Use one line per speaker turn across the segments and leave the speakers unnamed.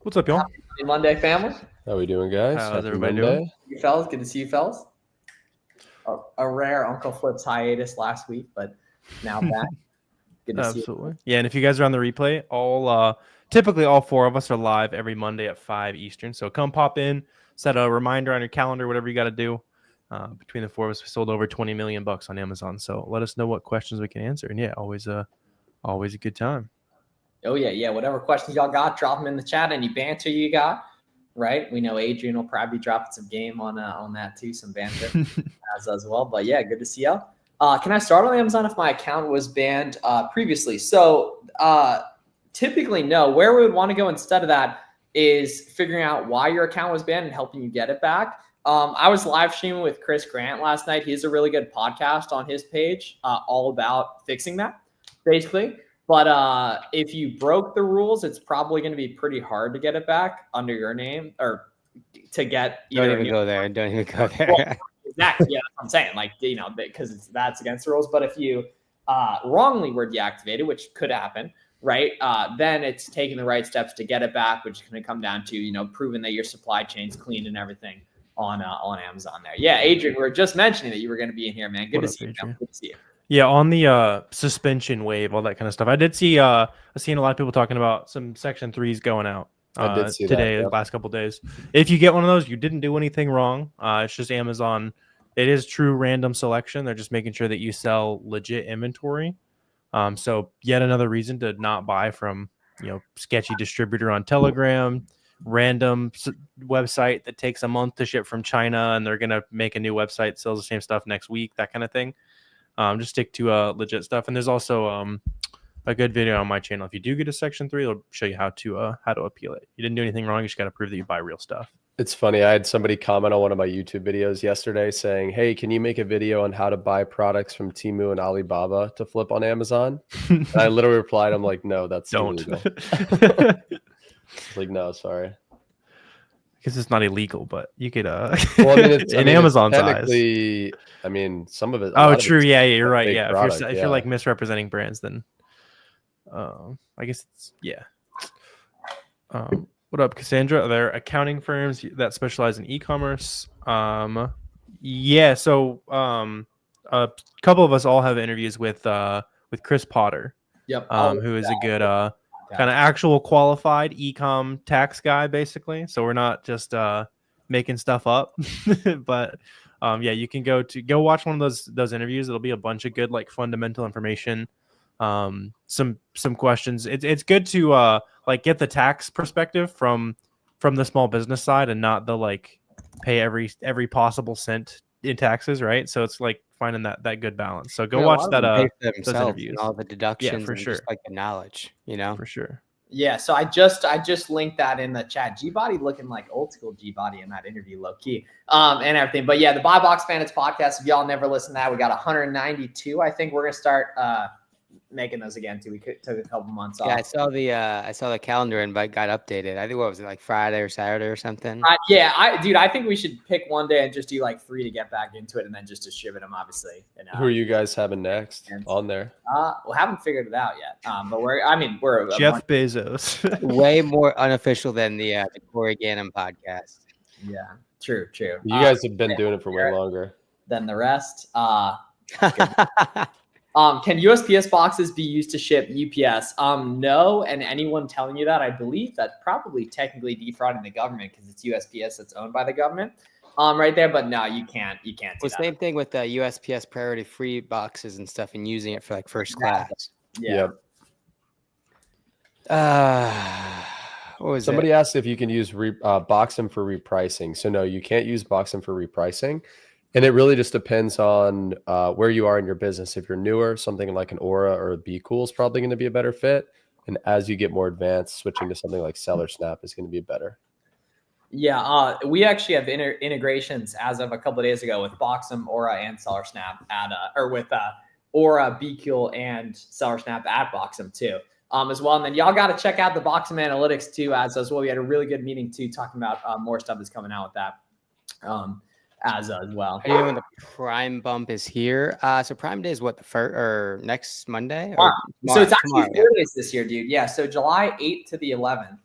What's up, y'all?
Happy Monday, family.
How we doing, guys?
How's
Happy
everybody
Monday.
doing?
You fellas, good to see you fellas. A rare Uncle Flips hiatus last week, but now back. Good to see you.
Absolutely. Yeah, and if you guys are on the replay, typically all four of us are live every Monday at 5 Eastern. So come pop in, set a reminder on your calendar, whatever you got to do. Between the four of us, we sold over $20 million on Amazon. So let us know what questions we can answer. And yeah, always a good time.
Oh yeah. Whatever questions y'all got, drop them in the chat. Any banter you got, right? We know Adrian will probably be dropping some game on that too, some banter as well. But yeah, good to see y'all. Can I start on Amazon if my account was banned previously? So typically, no. Where we would want to go instead of that is figuring out why your account was banned and helping you get it back. I was live streaming with Chris Grant last night. He has a really good podcast on his page all about fixing that, basically. But if you broke the rules, it's probably going to be pretty hard to get it back under your name or to get.
Don't even go there.
Well, exactly. Yeah, that's what I'm saying. Like, because that's against the rules. But if you wrongly were deactivated, which could happen, right? Then it's taking the right steps to get it back, which is going to come down to, proving that your supply chain's clean and everything on Amazon there. Yeah, Adrian, we were just mentioning that you were going to be in here, man. Good to see you. Good to see you.
Yeah, on the suspension wave, all that kind of stuff. I did see I've seen a lot of people talking about some Section 3s going out
I did see
today,
that,
the last couple of days. If you get one of those, you didn't do anything wrong. It's just Amazon. It is true random selection. They're just making sure that you sell legit inventory. So yet another reason to not buy from, sketchy distributor on Telegram, random website that takes a month to ship from China, and they're going to make a new website, sells the same stuff next week, that kind of thing. Just stick to legit stuff. And there's also a good video on my channel. If you do get a Section 3, it'll show you how to appeal it. You didn't do anything wrong. You just got to prove that you buy real stuff.
It's funny. I had somebody comment on one of my YouTube videos yesterday saying, "Hey, can you make a video on how to buy products from Temu and Alibaba to flip on Amazon?" And I literally replied, "I'm like, no, that's illegal." Like, no, sorry.
Because it's not illegal, but you could
well, I mean,
in Amazon's
technically, I mean, some of it.
Oh, true. Yeah, you're right. Yeah,
product,
if you're like misrepresenting brands, then I guess it's what up, Cassandra? Are there accounting firms that specialize in e-commerce? Yeah. So a couple of us all have interviews with Chris Potter.
Yep.
Who is a good kind of actual qualified e-com tax guy, basically. So we're not just making stuff up, but yeah, you can go watch one of those interviews. It'll be a bunch of good, like, fundamental information. Some questions. It's good to like get the tax perspective from the small business side and not the like pay every possible cent in taxes, right? So it's like finding that good balance. So go watch that those interviews
and all the deductions,
for sure.
Just like the knowledge,
for sure.
Yeah, so I just linked that in the chat. G-Body looking like old school G-Body in that interview, low key, and everything. But yeah, the Buy Box Bandits podcast. If y'all never listened to that, we got 192. I think we're gonna start making those again too. We took a couple months off.
Yeah, I saw the calendar invite got updated. I think what was it, like Friday or Saturday or something?
Yeah, I think we should pick one day and just do like 3 to get back into it, and then just distribute them, obviously. And,
who are you guys having next on there?
We haven't figured it out yet. But we're
Jeff Bezos.
Way more unofficial than the Corey Ganim podcast.
Yeah, true.
You guys have been doing it for way longer
than the rest. Can USPS boxes be used to ship UPS? No, and anyone telling you that, I believe that's probably technically defrauding the government because it's USPS that's owned by the government, right there. But no, you can't. You can't.
Well, same thing with the USPS priority free boxes and stuff, and using it for like first class.
Yeah.
What was somebody asked if you can use Boxem for repricing? So no, you can't use Boxem for repricing. And it really just depends on where you are in your business. If you're newer, something like an Aura or a Be Cool is probably going to be a better fit. And as you get more advanced, switching to something like Seller Snap is going to be better.
Yeah, we actually have integrations as of a couple of days ago with Boxem, Aura, and Seller Snap with Aura, Be Cool, and Seller Snap at Boxem too, as well. And then y'all got to check out the Boxem analytics too as well. We had a really good meeting too, talking about more stuff that's coming out with that. As well.
Are you when the Prime bump is here? So Prime Day is what, the first or next Monday?
So it's actually 4 days this year, dude. Yeah. So July 8th to the 11th.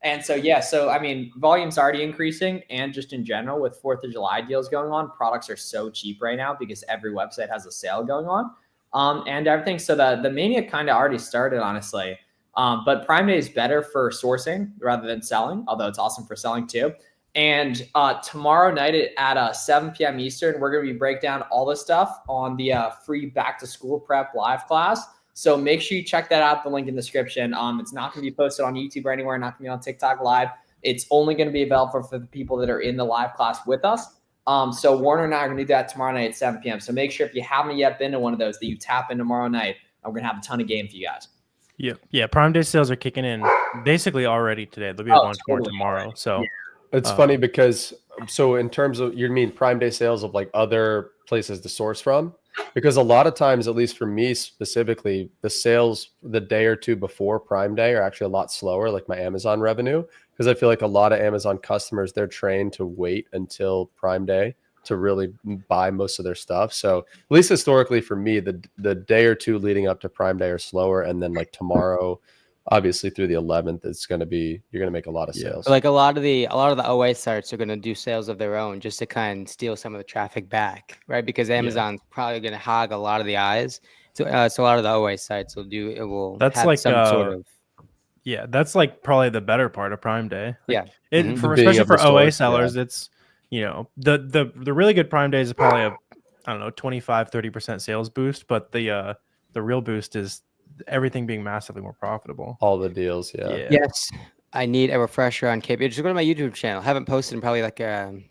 And so, yeah, so I mean, volume's already increasing, and just in general with 4th of July deals going on, products are so cheap right now because every website has a sale going on, and everything. So the mania kind of already started, honestly. But Prime Day is better for sourcing rather than selling, although it's awesome for selling too. And tomorrow night at 7 p.m. Eastern, we're going to be break down all this stuff on the free back to school prep live class. So make sure you check that out. The link in the description. It's not going to be posted on YouTube or anywhere. Not going to be on TikTok live. It's only going to be available for the people that are in the live class with us. So Warner and I are going to do that tomorrow night at 7 p.m. So make sure if you haven't yet been to one of those that you tap in tomorrow night. I'm going to have a ton of game for you guys.
Yeah. Prime Day sales are kicking in basically already today. There'll be a bunch more tomorrow.
Already.
So
it's funny because in terms of, you mean Prime Day sales of like other places to source from? Because a lot of times, at least for me specifically, the sales the day or two before Prime Day are actually a lot slower, like my Amazon revenue, because I feel like a lot of Amazon customers, they're trained to wait until Prime Day to really buy most of their stuff. So at least historically for me, the day or two leading up to Prime Day are slower. And then like tomorrow, obviously through the 11th, it's going to be, you're going to make a lot of sales.
Like a lot of the OA sites are going to do sales of their own just to kind of steal some of the traffic back, right? Because Amazon's probably going to hog a lot of the eyes. So a lot of the OA sites will
that's
have
like
some sort of.
Yeah, that's like probably the better part of Prime Day. Like, especially for OA sellers, it's, you know, the really good Prime Days is probably a, I don't know, 25-30% sales boost, but the real boost is everything being massively more profitable.
All the deals,
Yes, I need a refresher on KP. Just go to my YouTube channel. Haven't posted in probably like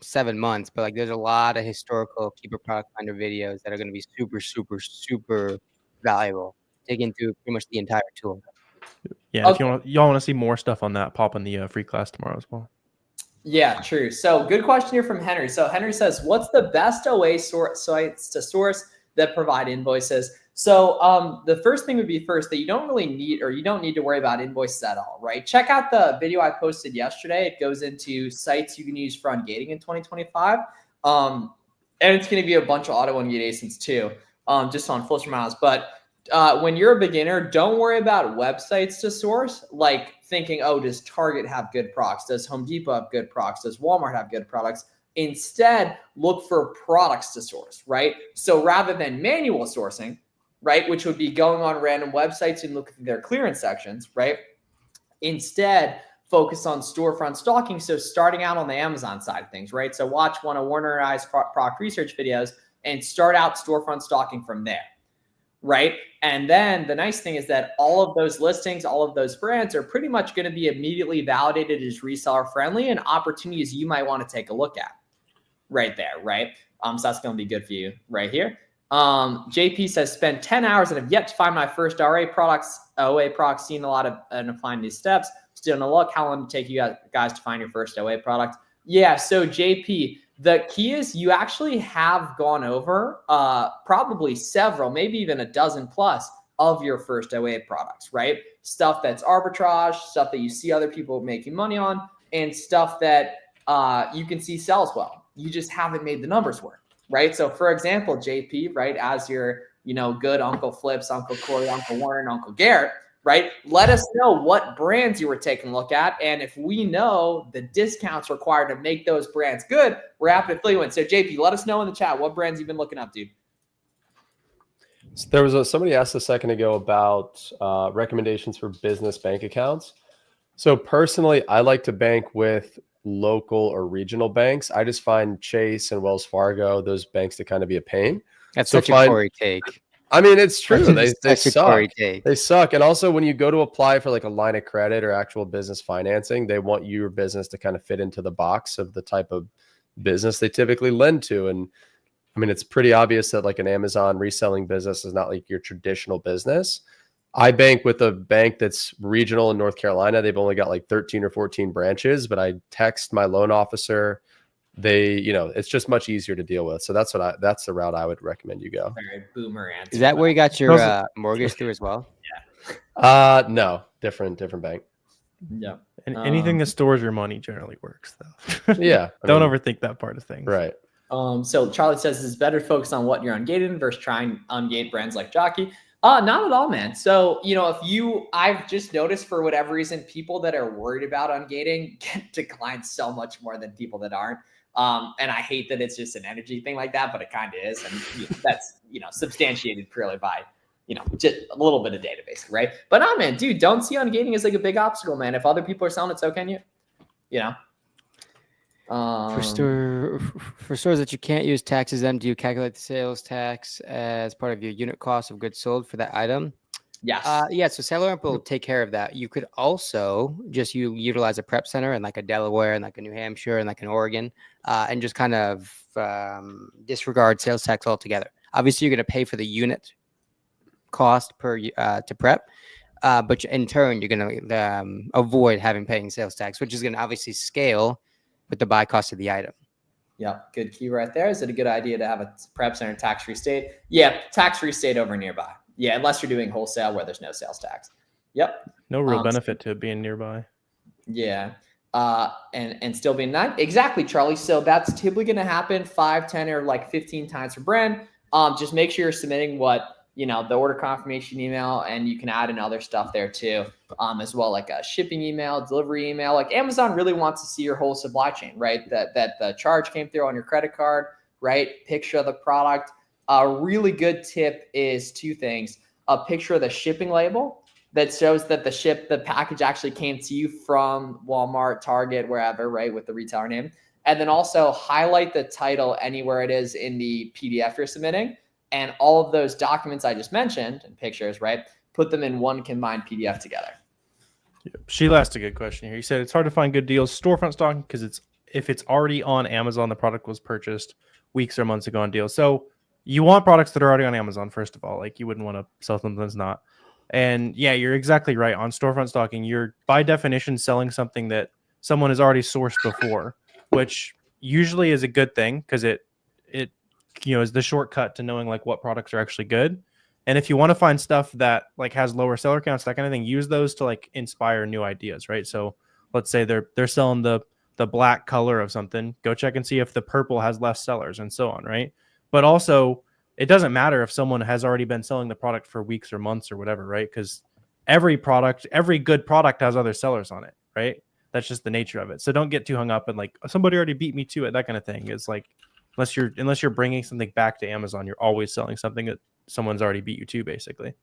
7 months, but like there's a lot of historical Keeper Product Finder videos that are going to be super, super, super valuable. Dig into pretty much the entire tool.
Yeah, if y'all want to see more stuff on that, pop in the free class tomorrow as well.
Yeah, true. So good question here from Henry. So Henry says, what's the best OA sites to source that provide invoices? So the first thing would be that you don't really need, or you don't need to worry about invoices at all, right? Check out the video I posted yesterday. It goes into sites you can use for ungating in 2025. And it's going to be a bunch of auto ungate ASINs too, just on Flips4Miles. But when you're a beginner, don't worry about websites to source, like thinking, oh, does Target have good products? Does Home Depot have good products? Does Walmart have good products? Instead, look for products to source, right? So rather than manual sourcing, right, which would be going on random websites and looking at their clearance sections, right? Instead, focus on storefront stocking. So starting out on the Amazon side of things, right? So watch one of Warner and I's product research videos and start out storefront stocking from there, right? And then the nice thing is that all of those listings, all of those brands are pretty much going to be immediately validated as reseller friendly and opportunities you might want to take a look at right there, right? So that's going to be good for you right here. JP says, spent 10 hours and have yet to find my first OA products, seen a lot of and applying these steps. Still on the look. How long did it take you guys to find your first OA product? Yeah, so JP, the key is you actually have gone over probably several, maybe even a dozen plus of your first OA products, right? Stuff that's arbitrage, stuff that you see other people making money on, and stuff that you can see sells well. You just haven't made the numbers work, right? So for example, JP, right, as your, good Uncle Flips, Uncle Corey, Uncle Warner, and Uncle Garrett, right? Let us know what brands you were taking a look at. And if we know the discounts required to make those brands good, we're happy to fill you in. So JP, let us know in the chat what brands you've been looking up, dude.
So there was somebody asked a second ago about recommendations for business bank accounts. So personally, I like to bank with local or regional banks. I just find Chase and Wells Fargo, those banks, to kind of be a pain.
That's such a Corey take.
I mean, it's true. They suck.
They
suck. And also when you go to apply for like a line of credit or actual business financing, they want your business to kind of fit into the box of the type of business they typically lend to. And I mean, it's pretty obvious that like an Amazon reselling business is not like your traditional business. I bank with a bank that's regional in North Carolina. They've only got like 13 or 14 branches, but I text my loan officer. They, it's just much easier to deal with. So that's the route I would recommend you go.
Very boomer answer.
Is that where you got your mortgage through as well?
Yeah.
No, different bank.
Yeah.
And anything that stores your money generally works, though.
Yeah.
Don't overthink that part of things.
Right.
So Charlie says it's better to focus on what you're ungated versus trying ungate brands like Jockey. Not at all, man. So, I've just noticed for whatever reason, people that are worried about ungating get declined so much more than people that aren't. And I hate that it's just an energy thing like that, but it kind of is. And that's, substantiated purely by, just a little bit of data basically, right? But no, man, dude, don't see ungating as like a big obstacle, man. If other people are selling it, so can you,
For stores that you can't use tax exempt, do you calculate the sales tax as part of your unit cost of goods sold for that item?
Yes.
Yeah. So SellerAmp will take care of that. You could also just utilize a prep center in like a Delaware and like a New Hampshire and like an Oregon, and just kind of disregard sales tax altogether. Obviously, you're going to pay for the unit cost per to prep, but in turn, you're going to avoid paying sales tax, which is going to obviously scale with the buy cost of the item.
Yeah, good key right there. Is it a good idea to have a prep center in tax-free state? Yeah, tax-free state over nearby. Yeah, unless you're doing wholesale where there's no sales tax. Yep.
No real benefit to being nearby.
Yeah. And still being nine. Exactly, Charlie. So that's typically going to happen 5, 10, or like 15 times for brand. Just make sure you're submitting the order confirmation email, and you can add in other stuff there too, as well, like a shipping email, delivery email. Like Amazon really wants to see your whole supply chain, right? That the charge came through on your credit card, right? Picture of the product. A really good tip is 2 things: a picture of the shipping label that shows that the package actually came to you from Walmart, Target, wherever, right, with the retailer name, and then also highlight the title anywhere it is in the PDF you're submitting. And all of those documents I just mentioned and pictures, right, put them in one combined PDF together.
Sheila asked a good question here. He said it's hard to find good deals storefront stocking because if it's already on Amazon, the product was purchased weeks or months ago on deal. So you want products that are already on Amazon, first of all. Like, you wouldn't want to sell something that's not. And yeah, you're exactly right. On storefront stocking, you're by definition selling something that someone has already sourced before, which usually is a good thing because it is the shortcut to knowing like what products are actually good. And if you want to find stuff that like has lower seller counts, that kind of thing, use those to like inspire new ideas, right? So let's say they're selling the black color of something. Go check and see if the purple has less sellers and so on, right? But also, it doesn't matter if someone has already been selling the product for weeks or months or whatever, right? Because every good product has other sellers on it, right? That's just the nature of it. So don't get too hung up and like, somebody already beat me to it, that kind of thing. It's like, unless you're bringing something back to Amazon, you're always selling something that someone's already beat you to, basically.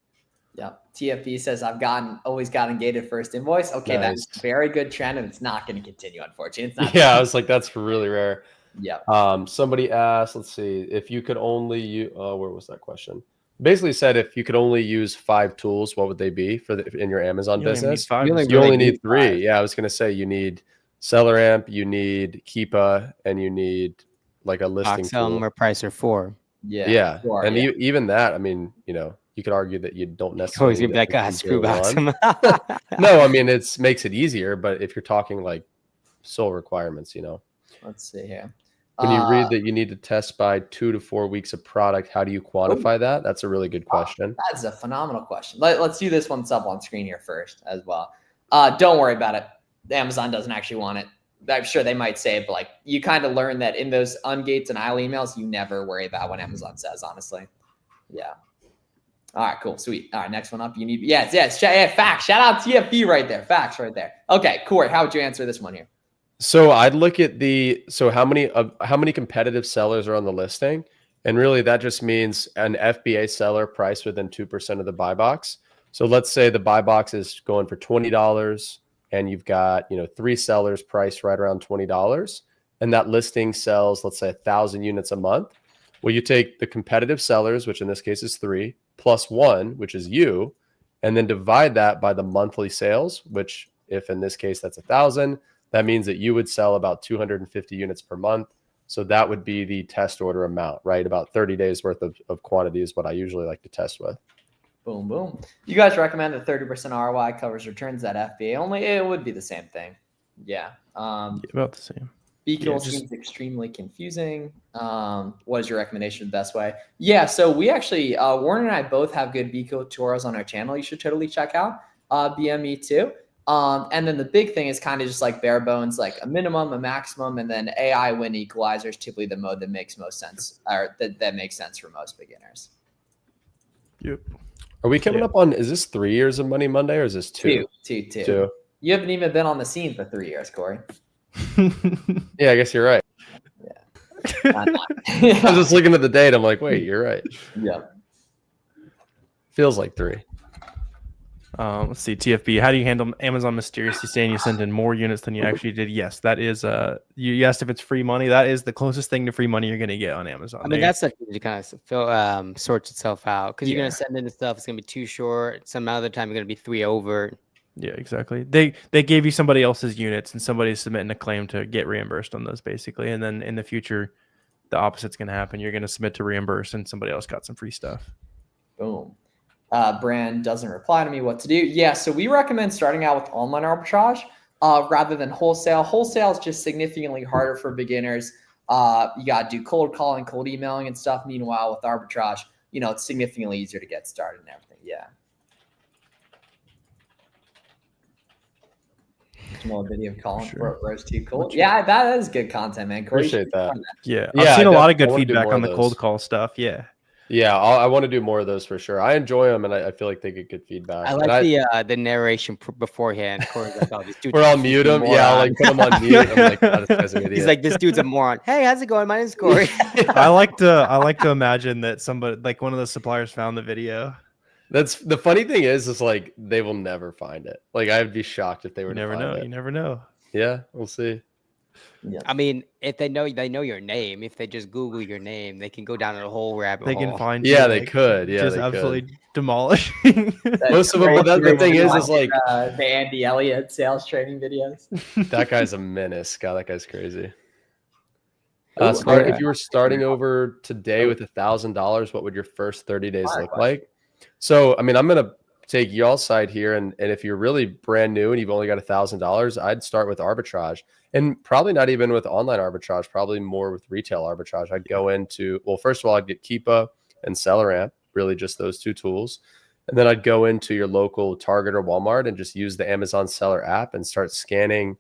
Yeah. TFP says, I've always gotten gated first invoice. Okay,
nice.
That's a very good trend, and it's not going to continue, unfortunately. It's not.
Yeah, I was like, that's really rare.
Yeah.
Somebody asked, let's see, if you could only use, where was that question? Basically said, if you could only use 5 tools, what would they be in your Amazon business?
You
only need 3. 5. Yeah, I was going to say you need SellerAmp, you need Keepa, and you need like a listing tool.
Or Pricer 4.
Yeah. And even that, I mean, you could argue that you don't necessarily
always be like, screw Boxum.
No, I mean, makes it easier, but if you're talking like sole requirements,
Let's see here.
When you read that you need to test by 2 to 4 weeks of product, how do you quantify that? That's a really good question.
That's a phenomenal question. Let's do this one up on screen here first as well. Don't worry about it. Amazon doesn't actually want it. I'm sure they might say it, but like, you kind of learn that in those ungates and aisle emails, you never worry about what Amazon says, honestly. Yeah. All right, cool, sweet. All right, next one up. You need, facts. Shout out TFP right there. Facts right there. Okay, Corey, how would you answer this one here?
So I'd look at how many competitive sellers are on the listing, and really that just means an FBA seller priced within 2% of the buy box. So let's say the buy box is going for $20, and you've got 3 sellers priced right around $20, and that listing sells, let's say 1,000 units a month. Well, you take the competitive sellers, which in this case is 3, plus 1, which is you, and then divide that by the monthly sales, which if in this case that's 1,000, that means that you would sell about 250 units per month. So that would be the test order amount, right? About 30 days worth of quantity is what I usually like to test with.
Boom, boom. You guys recommend that 30% ROI covers returns at FBA only? It would be the same thing. Yeah.
About the same.
BQL seems extremely confusing. What is your recommendation of the best way? Yeah, so we actually, Warren and I both have good BQL tutorials on our channel. You should totally check out BME too. And then the big thing is kind of just like bare bones, like a minimum, a maximum, and then AI win equalizer is typically the mode that makes most sense, or that makes sense for most beginners.
Yep.
Are we coming up on, is this 3 years of Money Monday or is this two?
Two. You haven't even been on the scene for 3 years, Corey.
Yeah, I guess you're right. I was just looking at the date. I'm like, wait, you're right.
Yeah.
Feels like 3.
Let's see, TFB. How do you handle Amazon mysteriously saying you sent in more units than you actually did? Yes, that is. You asked if it's free money. That is the closest thing to free money you're going to get on Amazon.
I mean, that's something to kind of sorts itself out because you're going to send in the stuff. It's going to be too short. Some other time you're going to be 3 over.
Yeah, exactly. They gave you somebody else's units and somebody's submitting a claim to get reimbursed on those basically. And then in the future, the opposite's going to happen. You're going to submit to reimburse and somebody else got some free stuff.
Boom. Brand doesn't reply to me what to do. Yeah, so we recommend starting out with online arbitrage rather than wholesale. Wholesale is just significantly harder for beginners. You got to do cold calling, cold emailing and stuff. Meanwhile, with arbitrage, it's significantly easier to get started and everything. Yeah. More video calling for Rose too cool. Yeah, that is good content, man. Corey,
appreciate that.
Yeah, I've seen a lot of good feedback on the cold call stuff.
Yeah, I want to do more of those for sure. I enjoy them, and I feel like they get good feedback.
I like the narration beforehand. Corey's like, "Oh, this dude."
We're all mute him. Yeah, I'll like put him on mute. I'm like, oh, this guy's an idiot.
He's like, "This dude's a moron." Hey, how's it going? My name's Corey.
I like to imagine that somebody, like one of the suppliers, found the video.
That's the funny thing is like they will never find it. Like I'd be shocked if they were.
You never know. You never know.
Yeah, we'll see.
Yeah.
I mean, if they know your name, if they just Google your name, they can go down a whole rabbit hole.
They can find
you. Yeah, they could. Yeah,
just
they
absolutely
could.
demolishing.
Most of them. But the thing is like
the Andy Elliott sales training videos.
That guy's a menace. God, that guy's crazy. If you were starting over today with $1,000, what would your first 30 days look like? So, I mean, I'm gonna take y'all's side here, and if you're really brand new and you've only got $1,000, I'd start with arbitrage. And probably not even with online arbitrage, probably more with retail arbitrage. I'd go into, well, first of all, I'd get Keepa and SellerAmp, really just those 2 tools. And then I'd go into your local Target or Walmart and just use the Amazon Seller app and start scanning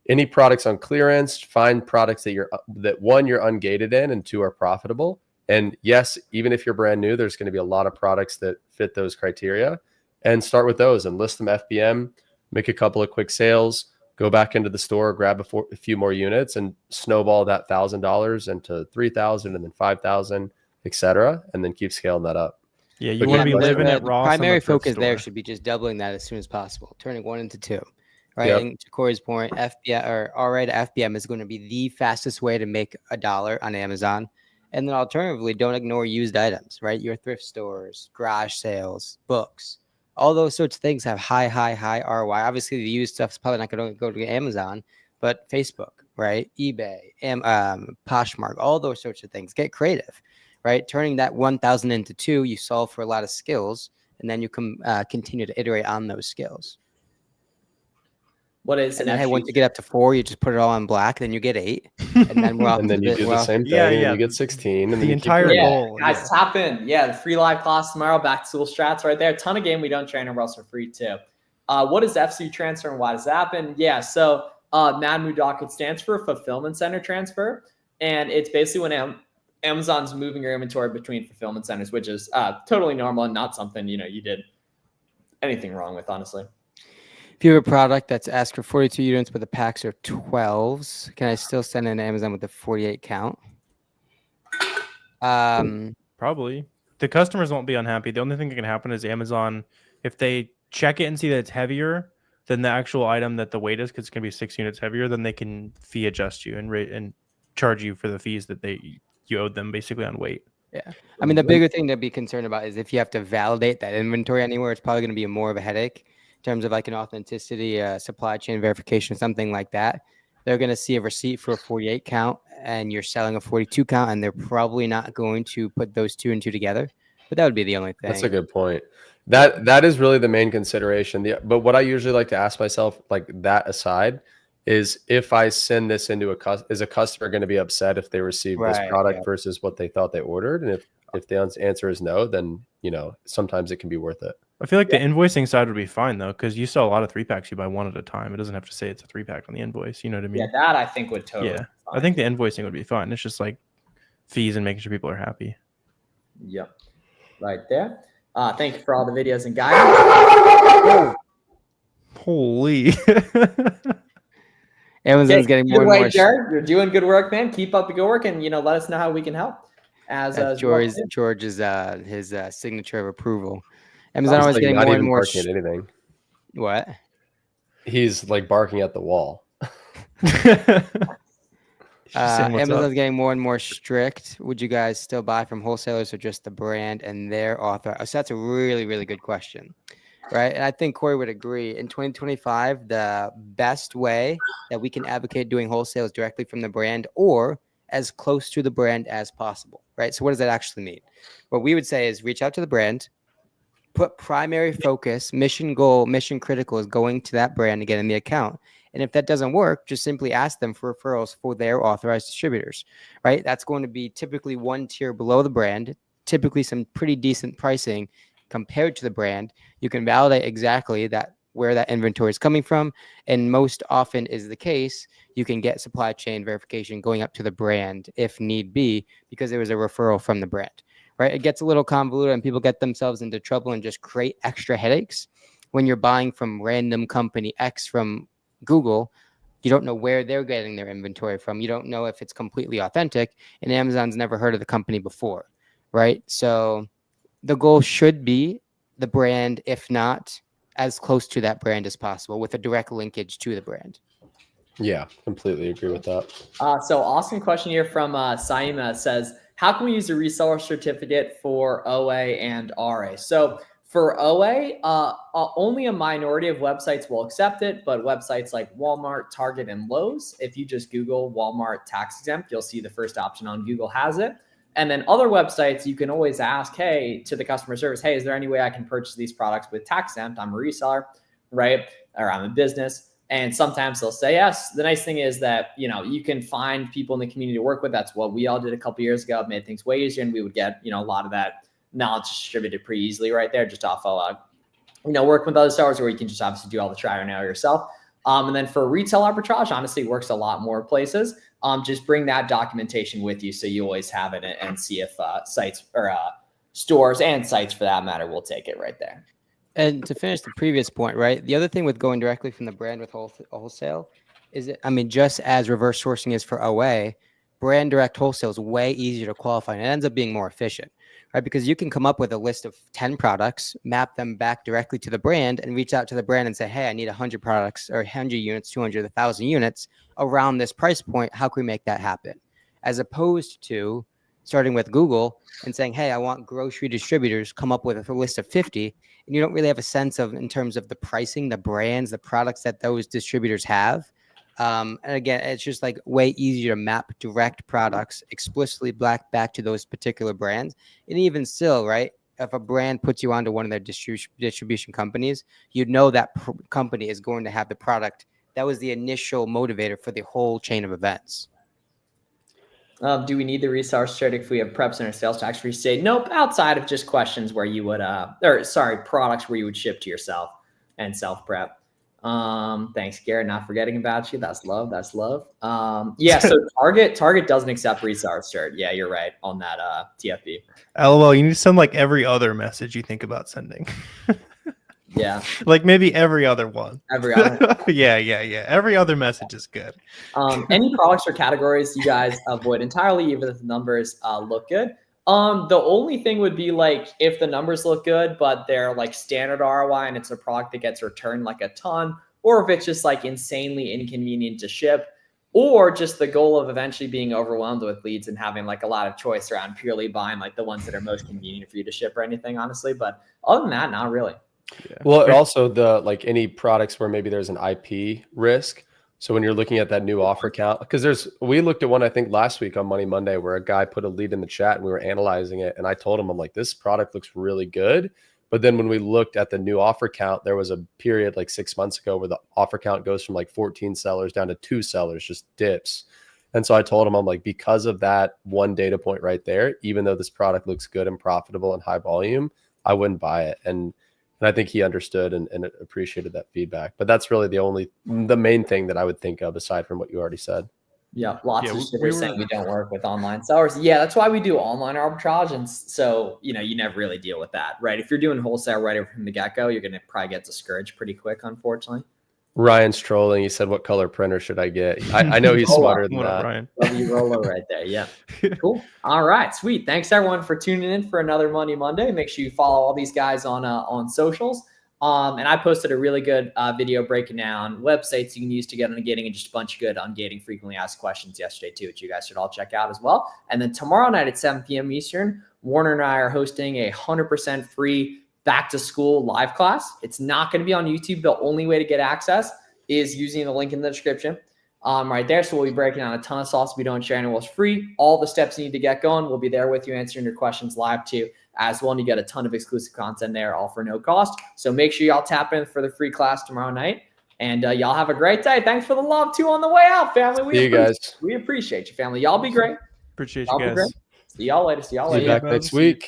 any products on clearance, find products that one, you're ungated in, and 2, are profitable. And yes, even if you're brand new, there's going to be a lot of products that fit those criteria, and start with those and list them FBM, make a couple of quick sales, go back into the store, grab a few more units, and snowball that $1,000 into $3,000 and then $5,000, etc., and then keep scaling that up.
Yeah, you want to be living at Ross.
Primary focus there should be just doubling that as soon as possible, turning 1 into 2. Right. Yep. And to Corey's point, FBA or RA to FBM is going to be the fastest way to make $1 on Amazon. And then alternatively, don't ignore used items, right? Your thrift stores, garage sales, books. All those sorts of things have high ROI. Obviously, the used stuff is probably not going to go to Amazon, but Facebook, right? eBay, Poshmark, all those sorts of things. Get creative, right? Turning that 1,000 into 2, you solve for a lot of skills, and then you can continue to iterate on those skills.
What is
and then, hey, once you get up to 4, you just put it all on black, then you get 8, and then
and then you do the same thing, and you get 16, and
the entire goal.
Guys, tap in. Yeah, the free live class tomorrow, back to school strats right there. A ton of game we don't train else for free too. What is FC transfer and why does that happen? Yeah, so MADMU docket stands for fulfillment center transfer, and it's basically when Amazon's moving your inventory between fulfillment centers, which is totally normal and not something you did anything wrong with, honestly.
If you have a product that's asked for 42 units, but the packs are 12s, can I still send in Amazon with the 48 count?
Probably. The customers won't be unhappy. The only thing that can happen is Amazon, if they check it and see that it's heavier than the actual item that the weight is, because it's going to be 6 units heavier, then they can fee adjust you and charge you for the fees that you owed them basically on weight.
Yeah. I mean, the bigger thing to be concerned about is if you have to validate that inventory anywhere, it's probably going to be more of a headache. Terms of like an authenticity, supply chain verification, something like that. They're going to see a receipt for a 48 count and you're selling a 42 count, and they're probably not going to put those 2 and 2 together. But that would be the only thing.
That's a good point. That is really the main consideration. But what I usually like to ask myself, like that aside, is if I send this into is a customer going to be upset if they receive this product versus what they thought they ordered? And if the answer is no, then sometimes it can be worth it.
I feel like the invoicing side would be fine though, because you sell a lot of 3-packs. You buy 1 at a time. It doesn't have to say it's a 3-pack on the invoice. You know what I mean?
Yeah, that I think would totally.
Yeah, I think the invoicing would be fine. It's just like fees and making sure people are happy.
Yep, right there. Thank you for all the videos and guidance.
Holy.
Amazon's getting more and more.
Jared. You're doing good work, man. Keep up the good work, and let us know how we can help. As
George's his signature of approval. Amazon always getting more and more.
Barking at anything.
What?
He's like barking at the wall.
Amazon's getting more and more strict. Would you guys still buy from wholesalers or just the brand and their author? So that's a really, really good question, right? And I think Corey would agree. In 2025, the best way that we can advocate doing wholesale is directly from the brand or as close to the brand as possible, right? So what does that actually mean? What we would say is reach out to the brand, put primary focus, mission goal, mission critical is going to that brand to get in the account. And if that doesn't work, just simply ask them for referrals for their authorized distributors, right? That's going to be typically one tier below the brand, typically some pretty decent pricing compared to the brand. You can validate exactly that where that inventory is coming from. And most often is the case, you can get supply chain verification going up to the brand if need be, because there was a referral from the brand, right? It gets a little convoluted and people get themselves into trouble and just create extra headaches when you're buying from random company X from Google. You don't know where they're getting their inventory from. You don't know if it's completely authentic, and Amazon's never heard of the company before, right? So the goal should be the brand, if not as close to that brand as possible with a direct linkage to the brand.
Yeah, completely agree with that.
So awesome question here from Saima says, how can we use a reseller certificate for OA and RA? So for OA, only a minority of websites will accept it, but websites like Walmart, Target, and Lowe's, if you just Google Walmart tax exempt, you'll see the first option on Google has it. And then other websites, you can always ask, hey, to the customer service, hey, is there any way I can purchase these products with tax exempt? I'm a reseller, right? Or I'm a business. And sometimes they'll say yes. The nice thing is that, you can find people in the community to work with. That's what we all did a couple years ago. It made things way easier, and we would get, a lot of that knowledge distributed pretty easily right there, just off of, working with other sellers, or you can just obviously do all the trial and error yourself. And then for retail arbitrage, honestly, it works a lot more places. Just bring that documentation with you so you always have it, and see if sites or stores and sites for that matter will take it right there.
And to finish the previous point, right? The other thing with going directly from the brand with wholesale is, just as reverse sourcing is for OA, brand direct wholesale is way easier to qualify, and it ends up being more efficient, right? Because you can come up with a list of 10 products, map them back directly to the brand, and reach out to the brand and say, hey, I need 100 products or 100 units, 200, 1,000 units around this price point. How can we make that happen? As opposed to starting with Google and saying, hey, I want grocery distributors, come up with a list of 50, and you don't really have a sense of, in terms of the pricing, the brands, the products that those distributors have. And again, it's just like way easier to map direct products explicitly back to those particular brands. And even still, right, if a brand puts you onto one of their distribution companies, you know that company is going to have the product that was the initial motivator for the whole chain of events.
Do we need the reseller certificate if we have preps in our sales tax free state? Nope. Outside of just questions where you would, products where you would ship to yourself and self prep. Thanks, Garrett. Not forgetting about you. That's love. That's love. Yeah. So Target doesn't accept reseller cert. Yeah, you're right on that. TFB.
LOL. You need to send like every other message you think about sending.
Yeah.
Like maybe every other one.
Every other.
Yeah. Every other message is good.
Any products or categories you guys avoid entirely, even if the numbers look good. The only thing would be like if the numbers look good, but they're like standard ROI and it's a product that gets returned like a ton, or if it's just like insanely inconvenient to ship, or just the goal of eventually being overwhelmed with leads and having like a lot of choice around purely buying like the ones that are most convenient for you to ship or anything, honestly. But other than that, not really.
Yeah. Well, also any products where maybe there's an IP risk. So when you're looking at that new offer count, because we looked at one, I think last week on Money Monday, where a guy put a lead in the chat and we were analyzing it. And I told him, I'm like, this product looks really good. But then when we looked at the new offer count, there was a period like 6 months ago where the offer count goes from like 14 sellers down to 2 sellers, just dips. And so I told him, I'm like, because of that one data point right there, even though this product looks good and profitable and high volume, I wouldn't buy it. And I think he understood and appreciated that feedback. But that's really the main thing that I would think of aside from what you already said.
Yeah, lots
Yeah,
of
we
shippers saying we don't work with online sellers. Yeah, that's why we do online arbitrage. And so, you know, you never really deal with that, right? If you're doing wholesale right over from the get-go, you're going to probably get discouraged pretty quick, unfortunately.
Ryan's trolling. He said, what color printer should I get? I know he's smarter than
What up,
that.
Ryan?
W Roller right there. Yeah. Cool. All right. Sweet. Thanks everyone for tuning in for another Money Monday. Make sure you follow all these guys on socials. And I posted a really good video breaking down websites you can use to get ungating and just a bunch of good ungating frequently asked questions yesterday too, which you guys should all check out as well. And then tomorrow night at 7 p.m. Eastern, Warner and I are hosting a 100% free back to school live class. It's not going to be on YouTube. The only way to get access is using the link in the description right there. So we'll be breaking down a ton of sauce we don't share anywhere else free. All the steps you need to get going. We'll be there with you answering your questions live too as well. And you get a ton of exclusive content there, all for no cost. So make sure y'all tap in for the free class tomorrow night. And y'all have a great day. Thanks for the love too on the way out, family.
See you guys.
We appreciate you, family. Y'all be great.
Appreciate
Y'all
you
be
guys.
great. See y'all later. See y'all
See you
later.
back next week.